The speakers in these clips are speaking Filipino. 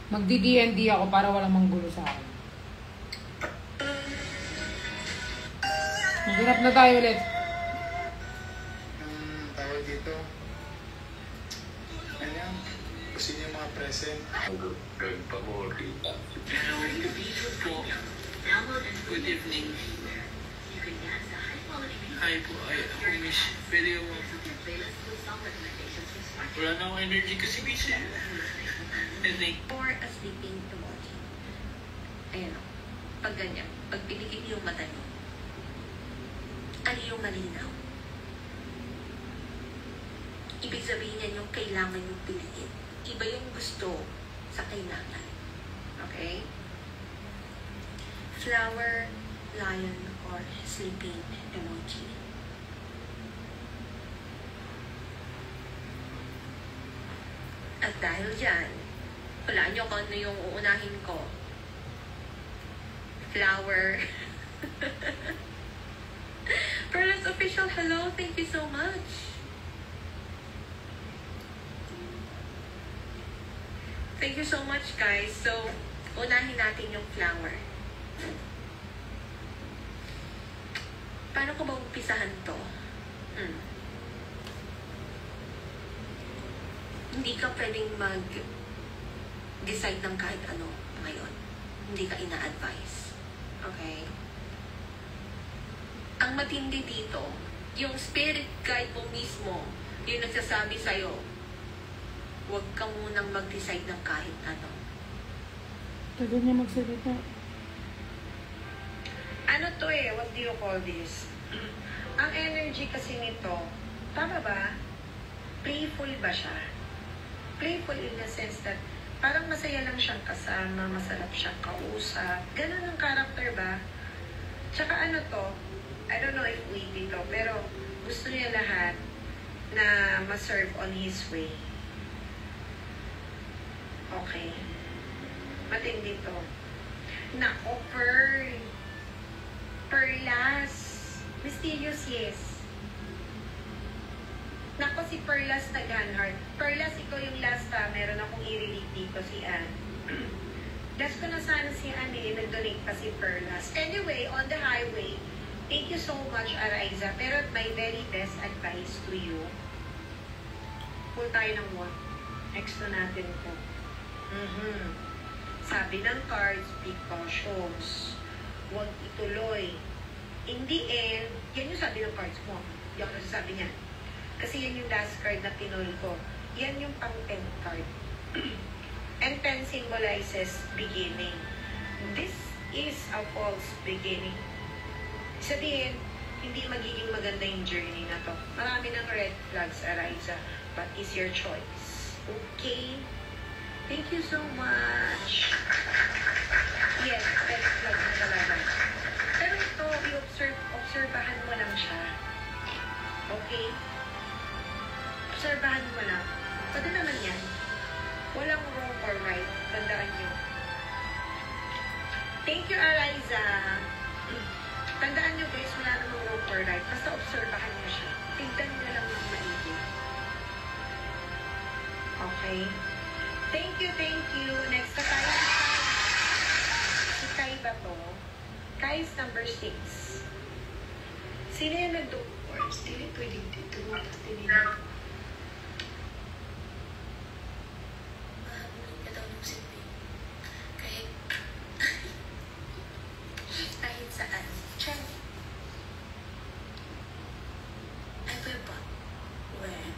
Magdi-D&D ako para walang manggulo sa akin. Maghanap na tayo ulit. Tawag dito. Ano yan? Gusto niyo mga present? Gag pa mo, tita. Good evening. Hi po, ako miss. Pwede mo. Wala na akong energy kasi miss. I think. Or a sleeping emoji. Ayan o. Pag ganyan, pag pinikit yung mata nyo, ano yung malinaw? Ibig sabihin yan yung kailangan yung piliin. Iba yung gusto sa kailangan. Okay? Flower, lion, or sleeping emoji. At dahil dyan, wala nyo kung ano yung uunahin ko. Flower. Perlas Official, hello. Thank you so much. Thank you so much, guys. So, unahin natin yung flower. Paano ko ba umpisahan to? Hindi ka pwedeng mag-decide ng kahit ano ngayon. Hindi ka ina-advise. Okay? Ang matindi dito, yung spirit guide mo mismo, yung nagsasabi sa'yo, huwag ka munang mag-decide ng kahit ano. Tagal niya magsalita. Ano to what do you call this? Ang energy kasi nito, tama ba? Playful ba siya? Playful in the sense that parang masaya lang siyang kasama, masarap siyang kausap. Ganun ang character ba? Tsaka ano to, I don't know if witty to, pero gusto niya lahat na ma-serve on his way. Okay. Matindi to. Nako, Perlas. Mysterious, yes. Nako, si Perlas na Ganhart. Perlas, ikaw yung last meron akong i-relate dito si Anne. Last ko na sana si Anne, nag-donate pa si Perlas. Anyway, on the highway, thank you so much, Araiza. Pero my very best advice to you, pull tayo ng one. Next na natin ito. Sabi ng cards, be cautious. Huwag ituloy. In the end, yan yung sabi ng cards mo. Yan ang sabi niya. Kasi yan yung last card na pinol ko. Yan yung pang-10 card. And 10 symbolizes beginning. This is a false beginning. Sabihin, hindi magiging maganda yung journey na to. Marami ng red flags, Araiza. But it's your choice. Okay? Thank you so much. Yes, red flag na talaga. Pero ito, obserbahan mo lang siya. Okay? Obserbahan mo lang. Pwede naman yan. Walang wrong or right. Tandaan nyo. Thank you, Eliza. Tandaan nyo guys, wala namang wrong or right. Basta obserbahan nyo siya. Tignan nyo lang yung maigi. Okay? Thank you, thank you. Next na tayo. Si Kai ba to? Kai is number 6. Sino yung nag-doors? Hindi pwedeng dito. Tapos tinignan. Kahit saan. Check. Ay, ba ba? Where?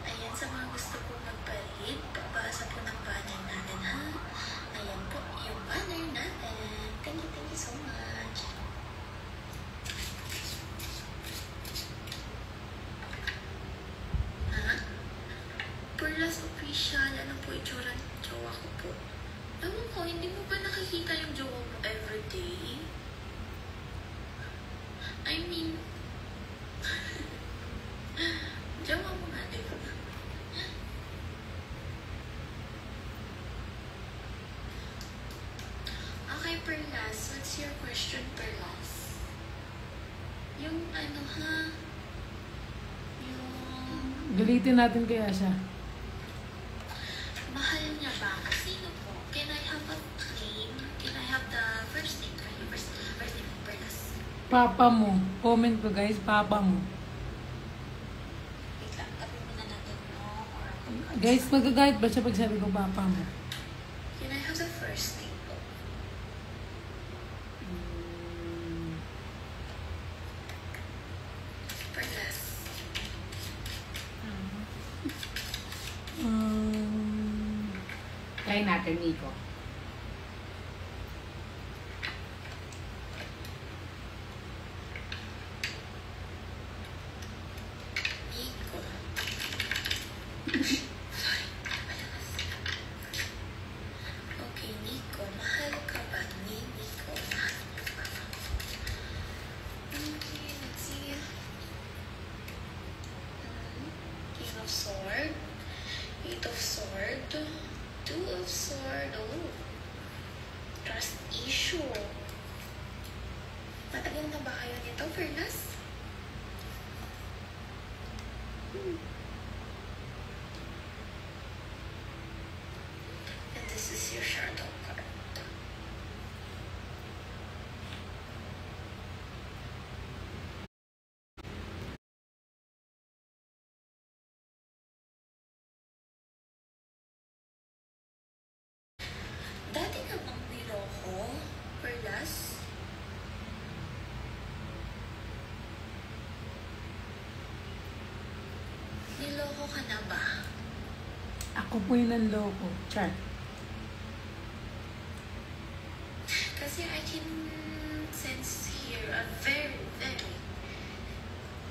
Ayan sa mga gusto po magpalit. Pabasa po ng banner natin, ha? Ayan po yung banner natin. Thank you so much. Ha? Perlas Official, ano po itsura ng jowa ko po? Ewan ko, hindi mo ba nakikita yung jowa mo everyday? I mean, jowa mo nga, di ba? Okay, Perlas, what's your question, Perlas? Yung ano ha? Yung... Galitin natin kaya siya. Mahal niya ba ako? Sino po? Can I have a name? Can I have the first name? First name po, Perlas. Papa mo. Comment ko guys, papa mo. Wait lang, kapit muna natin, no? Or ako. Guys, magagalit ba siya pag sabi ko papa mo? Can I have the first name po? Perlas. Try natin, Nico. Nico. Okay, Nico. Mahal ka ba ni Nico? Mahal ka ba? Okay, let's see. King of Sword. Eight of Sword. Two of Sword. Oh. Trust issue. Matagal na ba kayo nito, Perlas? And this is your shadow card. Dati ka bang niloko, Perlas? Niloko ka na ba? Ako po yung nanloko. Char. Kasi I can sense here a very,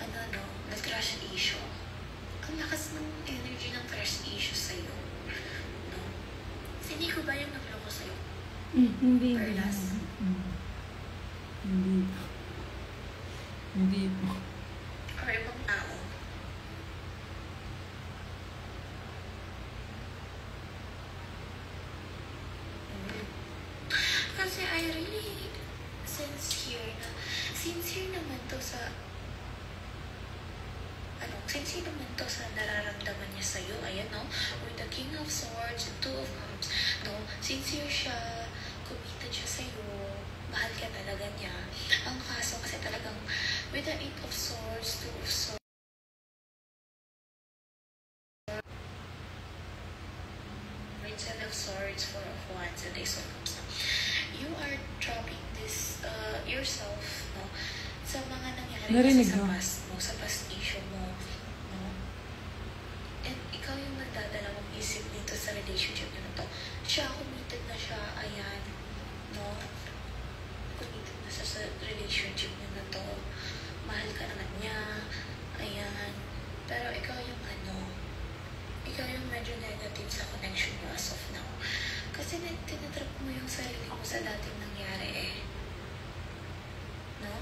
na crush issue. Ang lakas ng energy ng crush issue sa'yo. No? Hindi ko ba yung nagloko sa'yo? Hindi. Perlas? Hindi. Hindi po. Or ibang tao? Kasi I really sense here na sincere naman to sa sincere naman to sa nararamdaman niya sa'yo. Ayan, no? With the King of Swords and Two of Cups, no? Sincere siya, committed siya sa'yo, mahal ka talaga niya. Ang kaso kasi talagang with the Eight of Swords, Two of Swords, with Seven of Swords, Four of Wands, and Ace of Cups, no? You are dropping this yourself, no? Sa mga nangyari Narinig kasi sa mo? past mo, sa past issue mo, no? And ikaw yung nagdadalawang isip dito sa relationship na to. Siya, committed na siya, ayan, no? Committed na siya sa relationship niya na to. Mahal ka naman niya, ayan. Pero ikaw yung ikaw yung medyo negative sa connection niyo as of now. Kasi tinatrap mo yung sarili mo sa dating nangyari eh. No?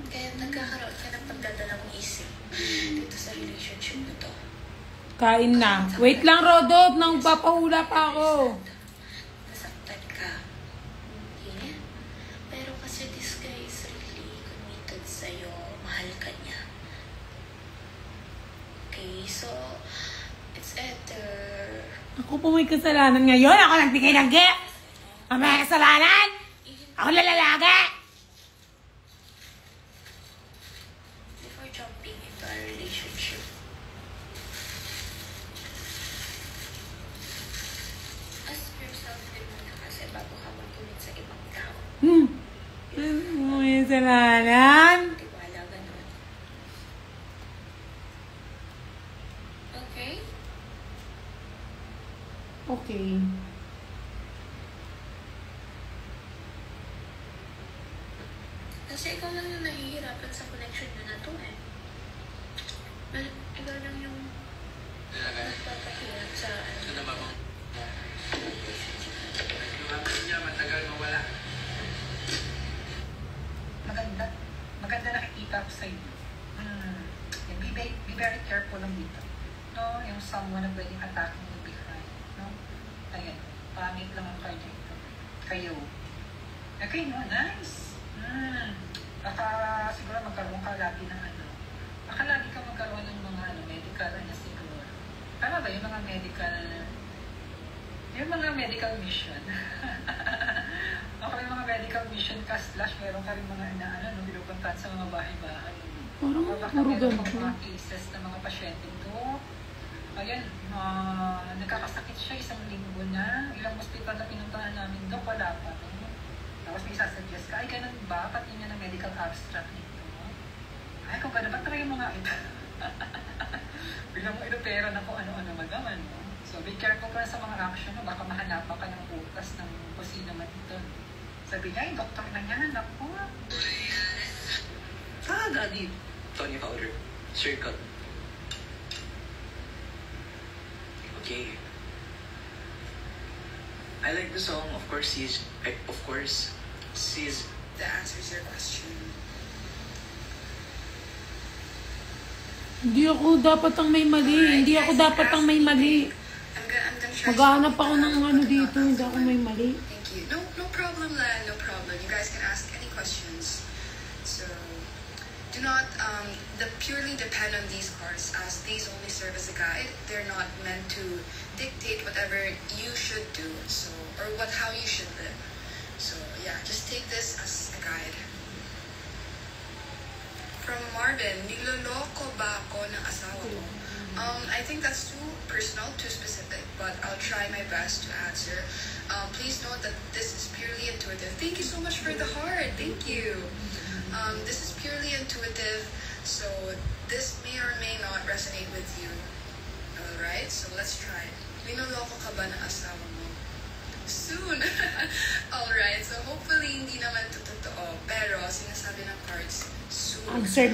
Kaya nagkakaroon ka ng pagdadalawang isip dito sa relationship na to. Kain na. Wait lang, Rodot. Nang papahula pa ako. Nasaktan ka. Okay? Pero kasi this guy is really committed sa'yo. Mahal ka niya. Okay, so it's either Ako po may kasalanan ngayon. Ako nagbigay ng gift. Ang may kasalanan. Ako lalalaga. before jumping into a relationship. Ask yourself din muna kasi bago ka mag-commit sa ibang tao. May kasalanan. Tiwala, ganun. Okay? Okay. Kasi ikaw lang yung nahihirapan sa connection nyo na to eh. Well, ikaw lang yung nagpapahirap sa Ito na ba mo? Yung hapon niya matagal mawala. Maganda nakikita ko sa inyo. Be very careful lang dito. No, yung someone na pwedeng attacking you behind. No? Ayan, pangit lang ang card dito. Kayo. Okay, no, nice. Baka siguro magkaroon ka lagi ng baka lagi ka magkaroon ng mga medical medical mission. O kami mga medical mission ka / meron ka rin mga binupuntahan sa mga bahay-bahay. Parang Baka puro meron ganito. mga cases ng mga pasyente to. Ayan, nagkakasakit siya 1 linggo na. Ilang hospital na pinuntahan namin doon, wala pa. Tapos may sasuggest ka, ay ganun ba? Pati niya ng medical abstract nito. Ay, kung gano'n, ba't try mo nga ito? Biglang mo inopera na kung ano-ano magaman. No? So, be careful ka sa mga action mo. Baka mahanapan ka ng butas ng kusina man ito. Sabi niya, yung doktor na niya, naku. Daddy. Tony Fowler. Circle. Okay. I like the song. Of course, she's... That answers your question. Hindi ako dapat ang may mali. Hindi ako dapat ang may mali. I'm gonna try. Maghahanap ako ng ano dito. Hindi ako may mali. Thank you. No problem, Lan. No problem. You guys can ask any questions. So, do not purely depend on these cards, as these only serve as a guide. They're not meant to dictate whatever you should do, so or how you should live. So yeah, just take this as a guide. From Marvin, niloloko ba ako ng asawa ko? I think that's too personal, too specific, but I'll try my best to answer. Please note that this is purely intuitive. Thank you so much for the heart. Thank you. This is purely intuitive, so this may or may not resonate with you. Alright, so let's try. Niloloko ka ba ng asawa mo? Soon! Alright, so hopefully hindi naman ito totoo, pero sinasabi ng cards, soon. Answer.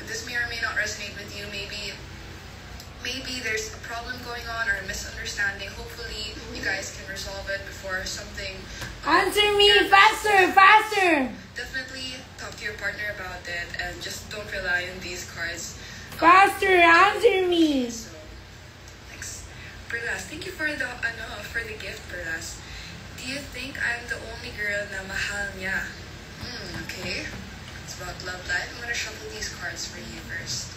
This may or may not resonate with you. Maybe there's a problem going on or a misunderstanding. Hopefully you guys can resolve it before something. Answer me! Faster! Faster! Definitely talk to your partner about it and just don't rely on these cards. Faster! Answer me! So, next. Perlas, thank you for the gift, Perlas. Do you think I'm the only girl na mahal niya? Okay. It's about love life. I'm gonna shuffle these cards for you first.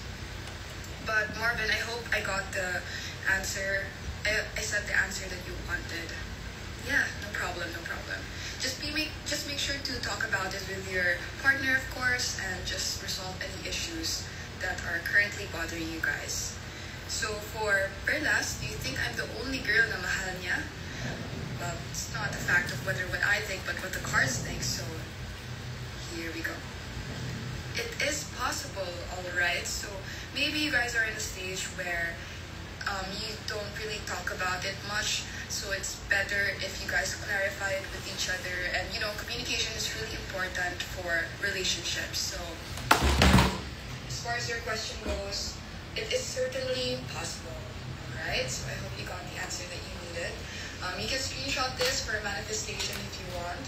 But Marvin, I hope I got the answer. I said the answer that you wanted. Yeah, no problem. Just make sure to talk about it with your partner, of course, and just resolve any issues that are currently bothering you guys. So for Perlas, do you think I'm the only girl na mahal niya? Well, it's not a fact of what I think, but what the cards think. So here we go. It is possible, alright? So maybe you guys are in a stage where you don't really talk about it much. So it's better if you guys clarify it with each other. And communication is really important for relationships. So as far as your question goes, it is certainly possible. Alright? So I hope you got the answer that you needed. You can screenshot this for manifestation if you want.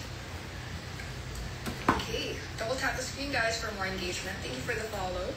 Okay, double tap the screen, guys, for more engagement. Thank you for the follow.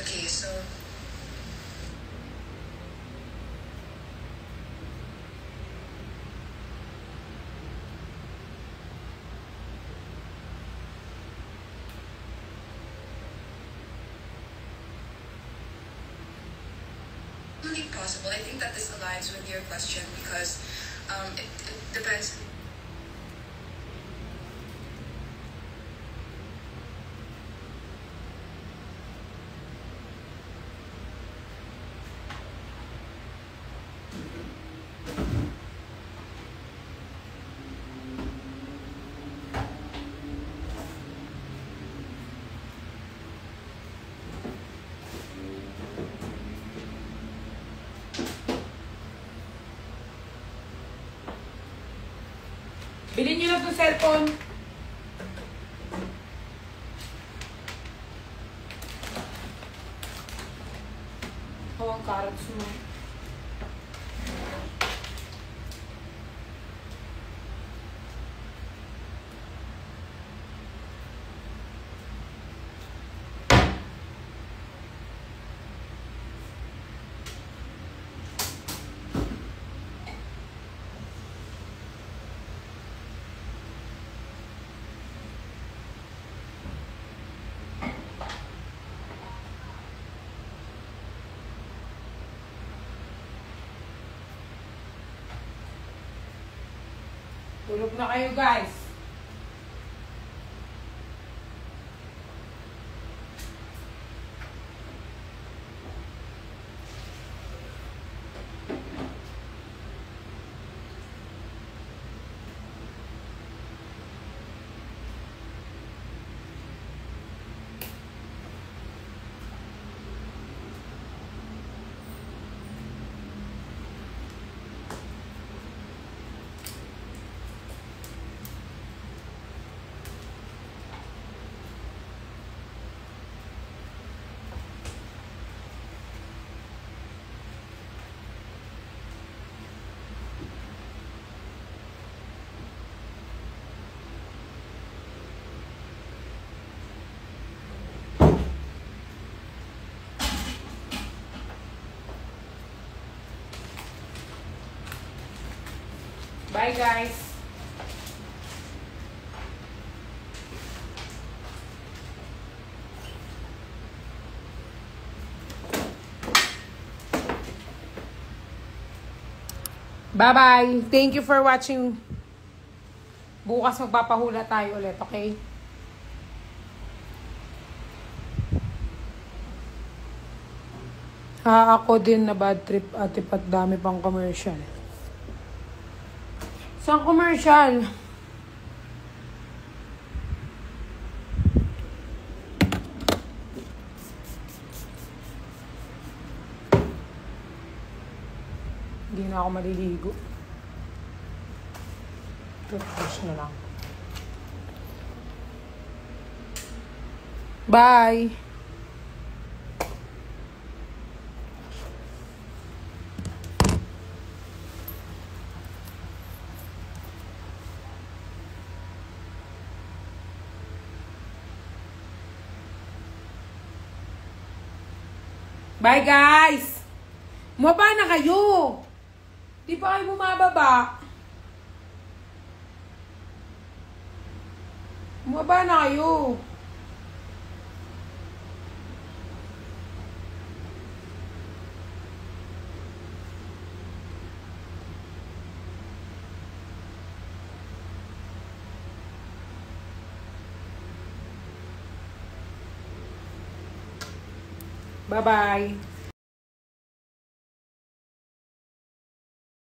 Okay, so Definitely possible. I think that this aligns with your question because it depends. Bilhin nyo na itong cellphone. Oh, ang carrots mo. Tulog na kayo, guys. Bye, guys. Bye-bye. Thank you for watching. Bukas magpapahula tayo ulit, okay? Ako din na bad trip, ate, pat dami pang commercial. Saan commercial? Hindi na ako maliligo. Toothbrush na lang. Bye! Bye, guys! Bumaba na kayo! Di pa kayo bumababa? Bumaba na kayo! Bye-bye!